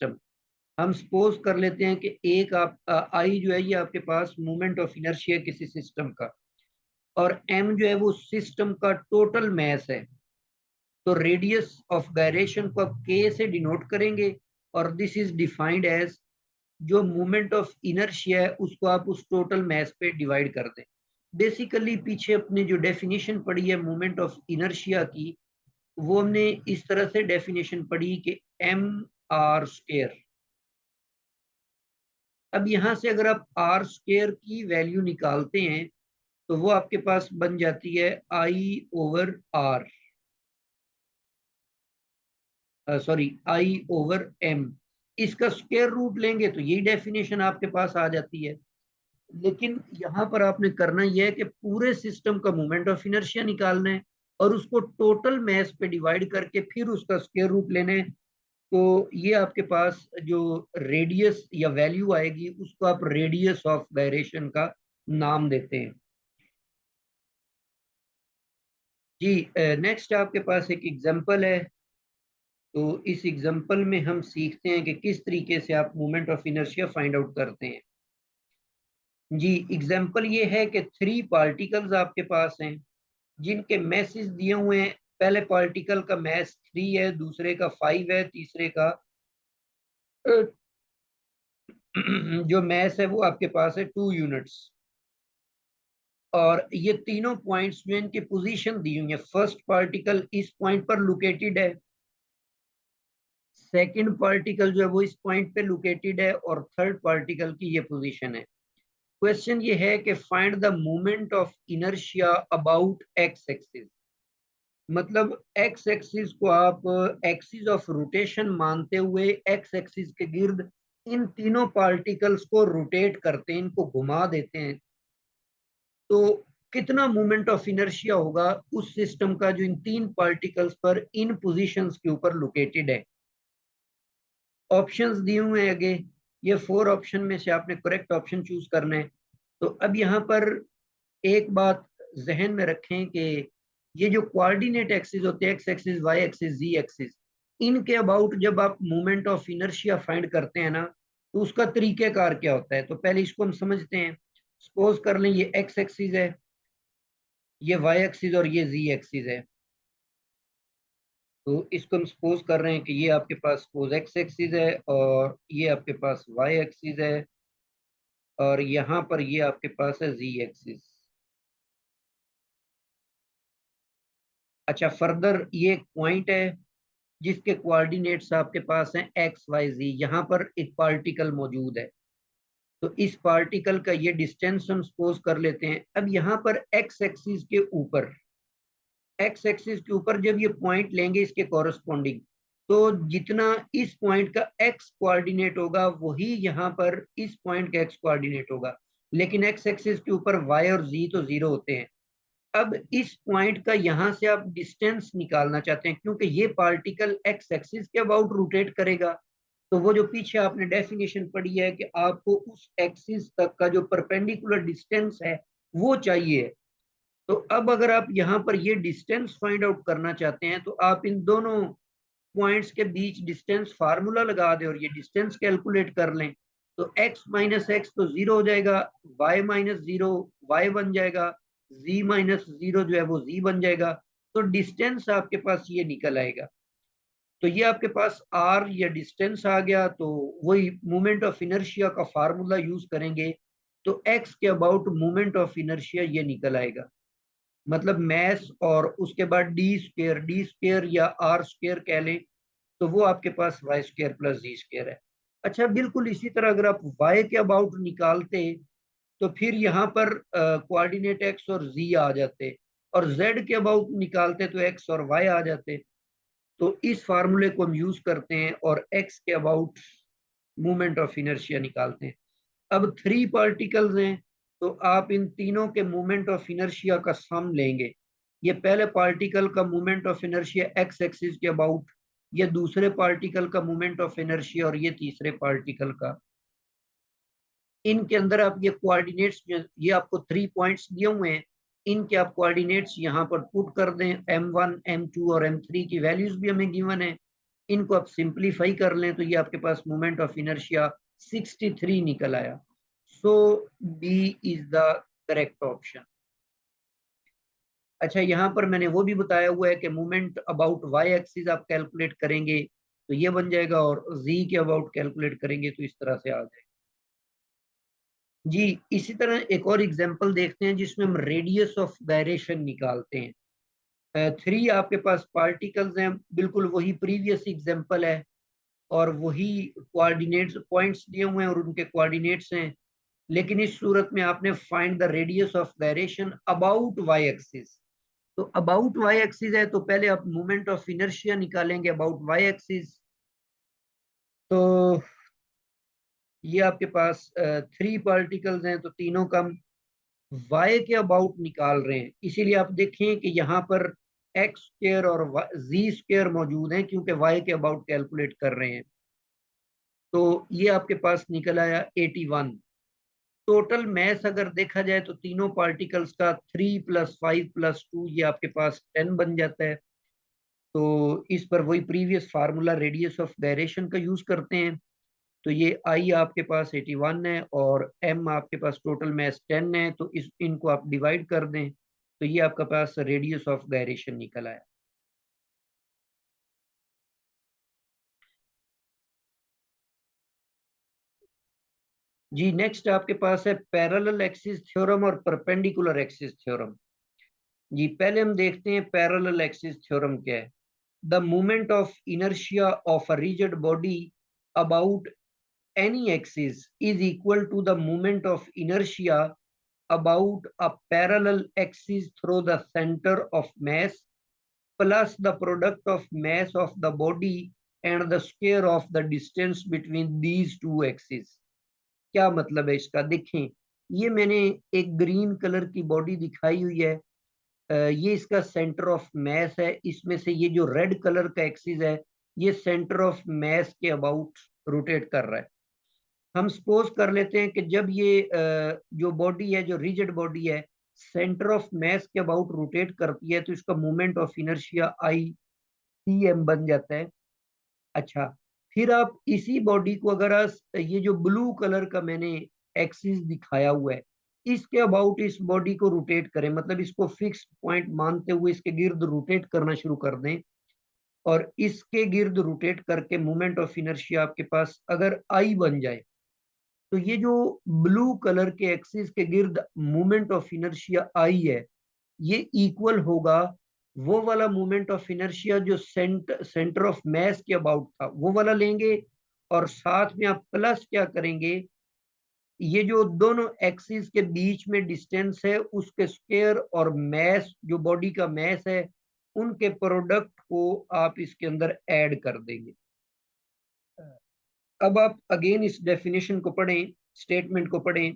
System. हम suppose कर लेते हैं कि एक आप आई जो है ये आपके पास मोमेंट ऑफ इनर्शिया किसी सिस्टम का, और एम जो है वो सिस्टम का टोटल मैस है। तो रेडियस ऑफ गायरेशन को आप के से डिनोट करेंगे, और दिस इज डिफाइंड एज जो मोमेंट ऑफ इनर्शिया है उसको आप उस टोटल मैस पे डिवाइड कर दें। बेसिकली पीछे अपनी जो डेफिनेशन पढ़ी है मोमेंट ऑफ इनर्शिया की, वो हमने इस तरह से डेफिनेशन पढ़ी कि एम आर स्क्वायर। अब यहां से अगर आप आर स्क्वायर की वैल्यू निकालते हैं तो वो आपके पास बन जाती है I over R, sorry I over M. इसका स्क्वायर रूट लेंगे तो यही डेफिनेशन आपके पास आ जाती है। लेकिन यहाँ पर आपने करना यह है कि पूरे सिस्टम का मोमेंट ऑफ इनर्शिया निकालना है और उसको टोटल मैस पे डिवाइड करके फिर उसका स्क्वायर रूट लेना है। तो ये आपके पास जो रेडियस या वैल्यू आएगी उसको आप रेडियस ऑफ गायरेशन का नाम देते हैं। जी, नेक्स्ट आपके पास एक एग्जांपल है। तो इस एग्जांपल में हम सीखते हैं कि किस तरीके से आप moment of inertia find out करते हैं। जी, एग्जांपल ये है कि 3 पार्टिकल्स आपके पास हैं जिनके मैसेज दिए हुए हैं। पहले पार्टिकल का मैस 3 है, दूसरे का 5 है, तीसरे का जो मैस है वो आपके पास है 2 यूनिट्स। और ये तीनों पॉइंट्स जो इनकी पोजीशन दी हुई है, फर्स्ट पार्टिकल इस पॉइंट पर लोकेटेड है, सेकंड पार्टिकल जो है वो इस पॉइंट पे लोकेटेड है, और थर्ड पार्टिकल की ये पोजीशन है। क्वेश्चन ये है कि find the moment of inertia about x axis. मतलब एक्स एक्सिस को आप एक्सिस ऑफ रोटेशन मानते हुए एक्स एक्सिस के गिर्द इन तीनों पार्टिकल्स को रोटेट करते हैं, इनको घुमा देते हैं। तो कितना मोमेंट ऑफ इनर्शिया होगा उस सिस्टम का जो इन 3 पार्टिकल्स पर इन पोजीशंस के ऊपर लोकेटेड है। ऑप्शंस दिए हुए हैं आगे, ये 4 ऑप्शन में से आपने करेक्ट ऑप्शन चूज करना है। तो अब यहाँ पर एक बात जहन में रखें कि ये जो कोऑर्डिनेट एक्सिस होते हैं, एक्स एक्सिस, वाई एक्सिस, जी एक्सिस, इनके अबाउट जब आप मोमेंट ऑफ इनर्शिया फाइंड करते हैं ना, तो उसका तरीकेकार क्या होता है। तो पहले इसको हम समझते हैं। सपोज कर लें ये एक्स एक्सिस है, ये वाई एक्सिस और ये जी एक्सिस है। तो इसको हम सपोज कर रहे हैं कि ये आपके पास सपोज एक्स एक्सिस है और ये आपके पास वाई एक्सिस है, और यहाँ पर ये आपके पास है जी एक्सिस। अच्छा, फर्दर ये एक पॉइंट है जिसके कोऑर्डिनेट्स आपके पास हैं एक्स वाई जी। यहाँ पर एक पार्टिकल मौजूद है, तो इस पार्टिकल का ये डिस्टेंस हम सपोज कर लेते हैं। अब यहाँ पर एक्स एक्सिस के ऊपर, एक्स एक्सिस के ऊपर जब ये पॉइंट लेंगे इसके कॉरेस्पॉन्डिंग, तो जितना इस पॉइंट का एक्स कोऑर्डिनेट होगा वही यहाँ पर इस पॉइंट का एक्स कोऑर्डिनेट होगा। लेकिन एक्स एक्सिस के ऊपर वाई और जी तो जीरो होते हैं। अब इस पॉइंट का यहां से आप डिस्टेंस निकालना चाहते हैं क्योंकि ये पार्टिकल एक्स एक्सिस के अबाउट रोटेट करेगा। तो वो जो पीछे आपने डेफिनेशन पढ़ी है कि आपको उस एक्सिस तक का जो परपेंडिकुलर डिस्टेंस है वो चाहिए। तो अब अगर आप यहाँ पर ये डिस्टेंस फाइंड आउट करना चाहते हैं तो आप इन दोनों पॉइंट्स के बीच डिस्टेंस फार्मूला लगा दें और ये डिस्टेंस कैलकुलेट कर लें। तो x माइनस एक्स तो जीरो हो जाएगा, y माइनस जीरो y बन जाएगा, z माइनस जीरो जो है वो z बन जाएगा। तो डिस्टेंस आपके पास ये निकल आएगा। तो ये आपके पास r या डिस्टेंस आ गया। तो वही मोमेंट ऑफ इनर्शिया का फार्मूला यूज करेंगे तो x के अबाउट मोमेंट ऑफ इनर्शिया ये निकल आएगा। मतलब मैस और उसके बाद डी स्क्वेयर या आर स्क्वेयर कह लें, तो वो आपके पास वाई स्क्वेयर प्लस जी स्क्वेयर है। अच्छा, बिल्कुल इसी तरह अगर आप वाई के अबाउट निकालते तो फिर यहाँ पर कोऑर्डिनेट एक्स और जी आ जाते, और जेड के अबाउट निकालते तो एक्स और वाई आ जाते। तो इस फार्मूले को हम यूज करते हैं और एक्स के अबाउट मूवमेंट ऑफ इनर्शिया निकालते हैं। अब 3 पार्टिकल्स हैं, तो आप इन तीनों के मूवमेंट ऑफ इनर्शिया का सम लेंगे। ये पहले पार्टिकल का movement of inertia x axis के अबाउट, ये दूसरे पार्टिकल का मूवमेंट ऑफ इनर्शिया, और ये तीसरे पार्टिकल का। इनके अंदर आप ये कोऑर्डिनेट्स, ये आपको 3 पॉइंट्स दिए हुए हैं, इनके आप कोऑर्डिनेट्स यहाँ पर पुट कर दें। m1 m2 और m3 की वैल्यूज भी हमें गिवन है। इनको आप सिंप्लीफाई कर लें तो ये आपके पास मोमेंट ऑफ इनर्शिया 63 निकल आया। So B is the correct option. अच्छा, यहाँ पर मैंने वो भी बताया हुआ है कि मोमेंट अबाउट वाई एक्सिस आप कैलकुलेट करेंगे तो ये बन जाएगा, और जी के अबाउट कैलकुलेट करेंगे तो इस तरह से आ जाएगा। जी, इसी तरह एक और एग्जांपल देखते हैं जिसमें हम रेडियस ऑफ गायरेशन निकालते हैं। 3 आपके पास पार्टिकल्स हैं, बिल्कुल वही प्रीवियस एग्जांपल है और वही कोऑर्डिनेट्स पॉइंट्स दिए हुए हैं और उनके कोऑर्डिनेट्स हैं, लेकिन इस सूरत में आपने find the radius of gyration about Y axis. तो अबाउट वाई एक्सिस है तो पहले आप मोमेंट ऑफ इनर्शिया निकालेंगे अबाउट वाई एक्सिस। तो ये आपके पास 3 पार्टिकल्स हैं तो तीनों का वाई के अबाउट निकाल रहे हैं, इसीलिए आप देखें कि यहाँ पर एक्स स्क्वायर और जी स्क्वायर मौजूद हैं क्योंकि वाई के अबाउट कैलकुलेट कर रहे हैं। तो ये आपके पास निकल आया 81। टोटल मैस अगर देखा जाए तो तीनों पार्टिकल्स का 3 + 5 + 2 ये आपके पास 10 बन जाता है। तो इस पर वही previous formula radius of gyration का यूज करते हैं। तो ये आई आपके पास 81 है और एम आपके पास टोटल मैस 10 है, तो इस इनको आप डिवाइड कर दें तो ये आपका पास रेडियस ऑफ गायरेशन निकल आया। जी, नेक्स्ट आपके पास है पैरेलल एक्सिस थ्योरम और परपेंडिकुलर एक्सिस थ्योरम। जी, पहले हम देखते हैं पैरेलल एक्सिस थ्योरम क्या है। The moment of inertia of a rigid body about any axis is equal to the moment of inertia about a parallel axis through the center of mass plus the product of mass of the body and the square of the distance between these two axes। क्या मतलब है इसका, देखें ये मैंने एक green colour की body दिखाई हुई है। ये इसका सेंटर ऑफ मैस है, इसमें से ये जो रेड कलर का एक्सिस है ये सेंटर ऑफ मैस के अबाउट रोटेट कर रहा है। हम सपोज कर लेते हैं कि जब ये जो बॉडी है, जो रिजिड बॉडी है, सेंटर ऑफ मैस के अबाउट रोटेट करती है तो इसका moment of inertia I C M बन जाता है। अच्छा, फिर आप इसी बॉडी को अगर ये जो ब्लू कलर का मैंने एक्सिस दिखाया हुआ है इसके अबाउट इस बॉडी को रोटेट करें, मतलब इसको फिक्स पॉइंट मानते हुए इसके गिर्द रोटेट करना शुरू कर दें और इसके गिर्द रोटेट करके मोमेंट ऑफ इनर्शिया आपके पास अगर आई बन जाए तो ये जो ब्लू कलर के एक्सिस के गिर्द मोमेंट ऑफ इनर्शिया आई है ये इक्वल होगा वो वाला मोमेंट ऑफ इनर्शिया जो सेंटर ऑफ मैस के अबाउट था वो वाला लेंगे, और साथ में आप प्लस क्या करेंगे, ये जो दोनों एक्सिस के बीच में डिस्टेंस है उसके स्क्वायर और मैस जो बॉडी का मैस है उनके प्रोडक्ट को आप इसके अंदर ऐड कर देंगे। अब आप अगेन इस डेफिनेशन को पढ़ें, स्टेटमेंट को पढ़ें।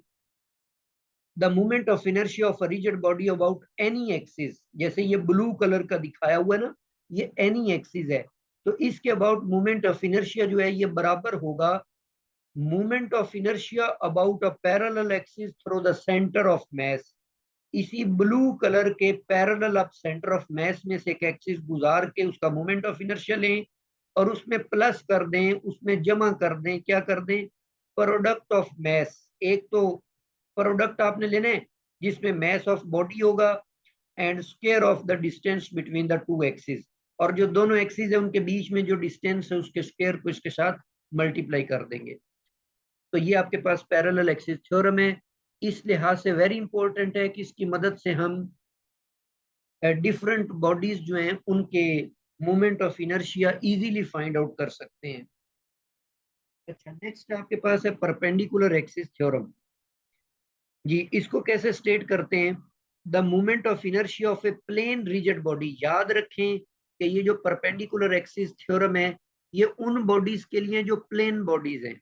The moment of inertia of a rigid body about any axis, जैसे ये ब्लू कलर का दिखाया हुआ है ना, ये एनी एक्सिस है, तो इसके अबाउट मोमेंट ऑफ इनर्शिया जो है ये बराबर होगा moment of inertia about a parallel axis through the centre of mess. इसी ब्लू कलर के पैरेलल आप सेंटर ऑफ मैस में से एक एक्सिस गुजार के उसका मोमेंट ऑफ इनर्शिया लें और उसमें प्लस कर दें, उसमें जमा कर दें, क्या कर दें, प्रोडक्ट ऑफ मैस। एक तो प्रोडक्ट आपने लेना है जिसमें मैस ऑफ बॉडी होगा and square of the distance between the two axis, और जो दोनों एक्सिस है उनके बीच में जो डिस्टेंस है उसके स्क्वायर को इसके साथ मल्टीप्लाई कर देंगे। तो ये आपके पास पैरेलल एक्सिस थ्योरम है। इस लिहाज से वेरी इंपॉर्टेंट है कि इसकी मदद से हम डिफरेंट बॉडीज जो हैं उनके moment of inertia easily find out कर सकते हैं। अच्छा, नेक्स्ट आपके पास है परपेंडिकुलर एक्सिस थ्योरम। जी, इसको कैसे स्टेट करते हैं, the moment of inertia of a plane rigid body. याद रखें कि ये जो परपेंडिकुलर एक्सिस थ्योरम है ये उन बॉडीज के लिए जो प्लेन बॉडीज हैं।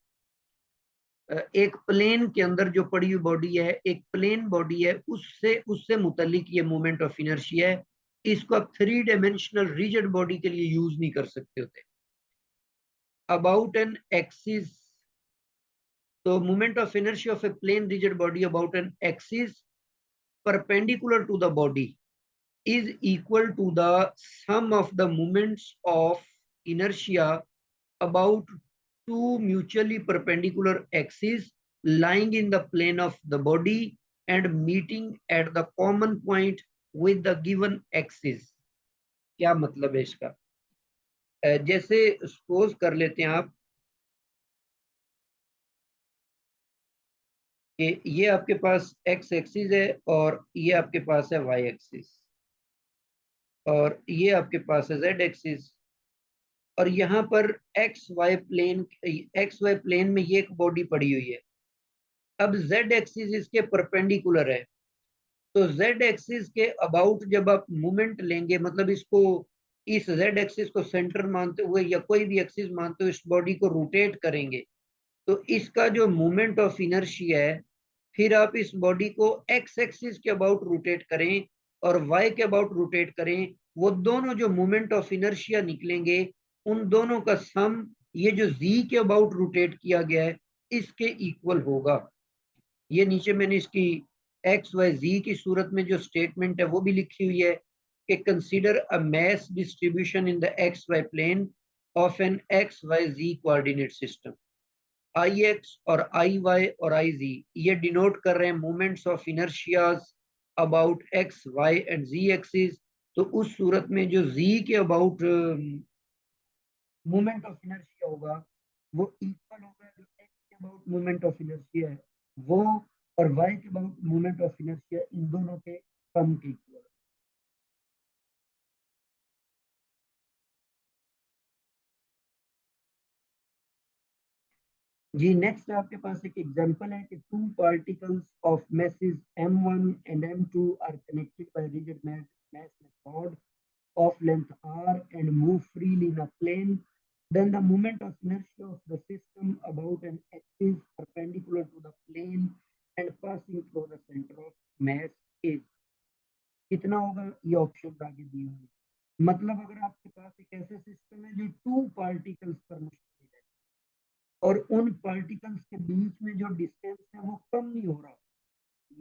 एक प्लेन के अंदर जो पड़ी हुई बॉडी है, एक प्लेन बॉडी है, उससे उससे मुतल्लिक ये मोमेंट ऑफ इनर्शिया है। इसको आप 3 डायमेंशनल रिजिड बॉडी के लिए यूज नहीं कर सकते होते। अबाउट एन एक्सिस, तो moment of inertia of a plane rigid body about an axis perpendicular to the body is equal to the sum of the moments of inertia about two mutually perpendicular axes lying in the plane of the body and meeting at the common point with the given axis। क्या मतलब है इसका? जैसे suppose कर लेते हैं आप कि ये आपके पास एक्स एक्सिस है और ये आपके पास है वाई एक्सिस और ये आपके पास है जेड एक्सिस और यहाँ पर एक्स वाई प्लेन में ये एक बॉडी पड़ी हुई है। अब जेड एक्सिस इसके परपेंडिकुलर है, तो जेड एक्सिस के अबाउट जब आप मूवमेंट लेंगे, मतलब इसको इस जेड एक्सिस को सेंटर मानते हुए या कोई भी एक्सिस मानते हुए इस बॉडी को रोटेट करेंगे, तो इसका जो मूवमेंट ऑफ इनर्शिया है, फिर आप इस बॉडी को एक्स एक्सिस के अबाउट रोटेट करें और वाई के अबाउट रोटेट करें, वो दोनों जो मूवमेंट ऑफ इनर्शिया निकलेंगे उन दोनों का सम ये जो जी के अबाउट रोटेट किया गया है इसके इक्वल होगा। ये नीचे मैंने इसकी एक्स वाई जी की सूरत में जो स्टेटमेंट है वो भी लिखी हुई है कि consider a mass distribution in the X Y plane of an X Y Z coordinate system. I X और आई वाई और आई जी ये डिनोट कर रहे हैं moments of inertias about X Y and Z axis. तो उस सूरत में जो जी के अबाउट मोमेंट ऑफ इनर्शिया होगा वो इक्वल होगा जो एक्स के अबाउट मोमेंट ऑफ इनर्शिया है वो और वाई के अबाउट मोमेंट ऑफ इनर्शिया, इन दोनों के सम के इक्वल। जी नेक्स्ट आपके पास एक एग्जांपल है कि two particles of masses m1 and m2 are connected by rigid mass method of length r and move freely in a plane, then the moment of inertia of the system about an axis perpendicular to the plane and passing through the center of mass is कितना होगा? ये option आगे दिए हुए हैं। मतलब अगर आपके पास एक ऐसा सिस्टम है जो टू पार्टिकल्स पर मुश्तमिल है और उन पार्टिकल्स के बीच में जो डिस्टेंस है वो कम नहीं हो रहा,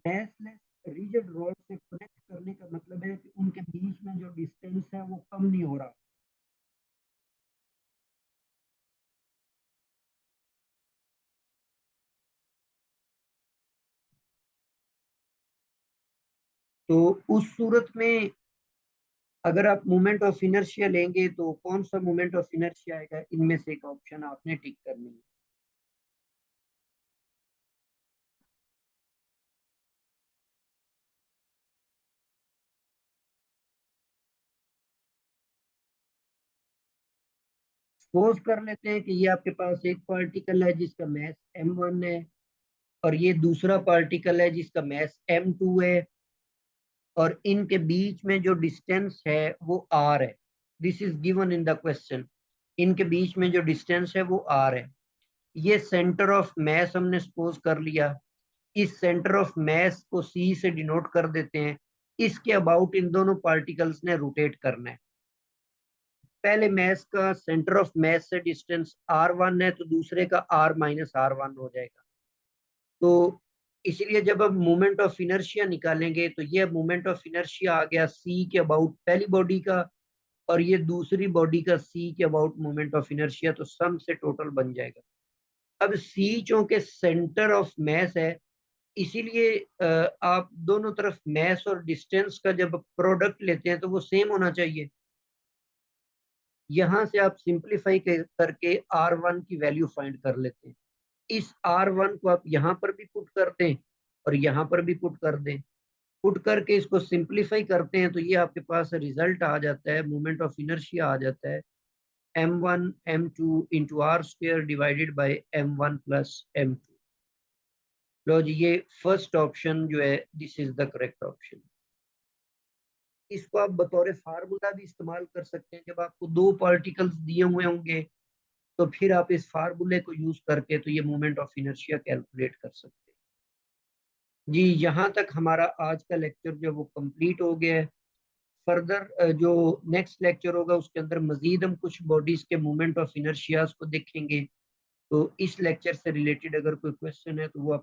मैसलेस रिजिड रॉड से कनेक्ट करने का मतलब है कि उनके बीच में जो डिस्टेंस है वो कम नहीं हो रहा। तो उस सूरत में अगर आप मोमेंट ऑफ इनर्शिया लेंगे तो कौन सा मोमेंट ऑफ इनर्शिया आएगा? इनमें से एक ऑप्शन आपने टिक करनी है। सपोज कर लेते हैं कि ये आपके पास एक पार्टिकल है जिसका मैस m1 है और ये दूसरा पार्टिकल है जिसका मैस m2 है और इनके बीच में जो डिस्टेंस है वो r है। This is given in the question. इनके बीच में जो डिस्टेंस है वो r है। ये सेंटर ऑफ मैस हमने सपोज कर लिया। इस सेंटर ऑफ मैस को c से डिनोट कर देते हैं। इसके अबाउट इन दोनों पार्टिकल्स ने रोटेट करना है। पहले मैस का सेंटर ऑफ मैस से डिस्टेंस r1 है तो दूसरे का r माइनस r1 हो जाएगा। तो इसीलिए जब अब मोमेंट ऑफ इनर्शिया निकालेंगे तो ये मोमेंट ऑफ इनर्शिया आ गया c के अबाउट पहली बॉडी का और ये दूसरी बॉडी का c के अबाउट मोमेंट ऑफ इनर्शिया, तो सम से टोटल बन जाएगा। अब c चूंकि सेंटर ऑफ मैस है इसीलिए आप दोनों तरफ मैस और डिस्टेंस का जब प्रोडक्ट लेते हैं तो वो सेम होना चाहिए। यहां से आप सिंप्लीफाई करके r1 की वैल्यू फाइंड कर लेते हैं। इस r1 को आप यहाँ पर भी पुट कर दें और यहाँ पर भी पुट कर दें। पुट करके इसको सिंप्लीफाई करते हैं तो ये आपके पास रिजल्ट आ जाता है, मोमेंट ऑफ इनर्शिया आ जाता है m1 m2 into R square divided by m1 plus m2। लो जी, ये फर्स्ट ऑप्शन जो है this is the correct option. इसको आप बतौर फार्मूला भी इस्तेमाल कर सकते हैं। जब आपको दो पार्टिकल्स दिए हुए होंगे तो फिर आप इस फार्मूले को यूज करके तो ये मोमेंट ऑफ इनर्शिया कैलकुलेट कर सकते हैं। जी यहाँ तक हमारा आज का लेक्चर जो वो कंप्लीट हो गया है। फर्दर जो नेक्स्ट लेक्चर होगा उसके अंदर मजीद हम कुछ बॉडीज के मोमेंट ऑफ इनर्शियाज को देखेंगे। तो इस लेक्चर से रिलेटेड अगर कोई क्वेश्चन है तो वो आप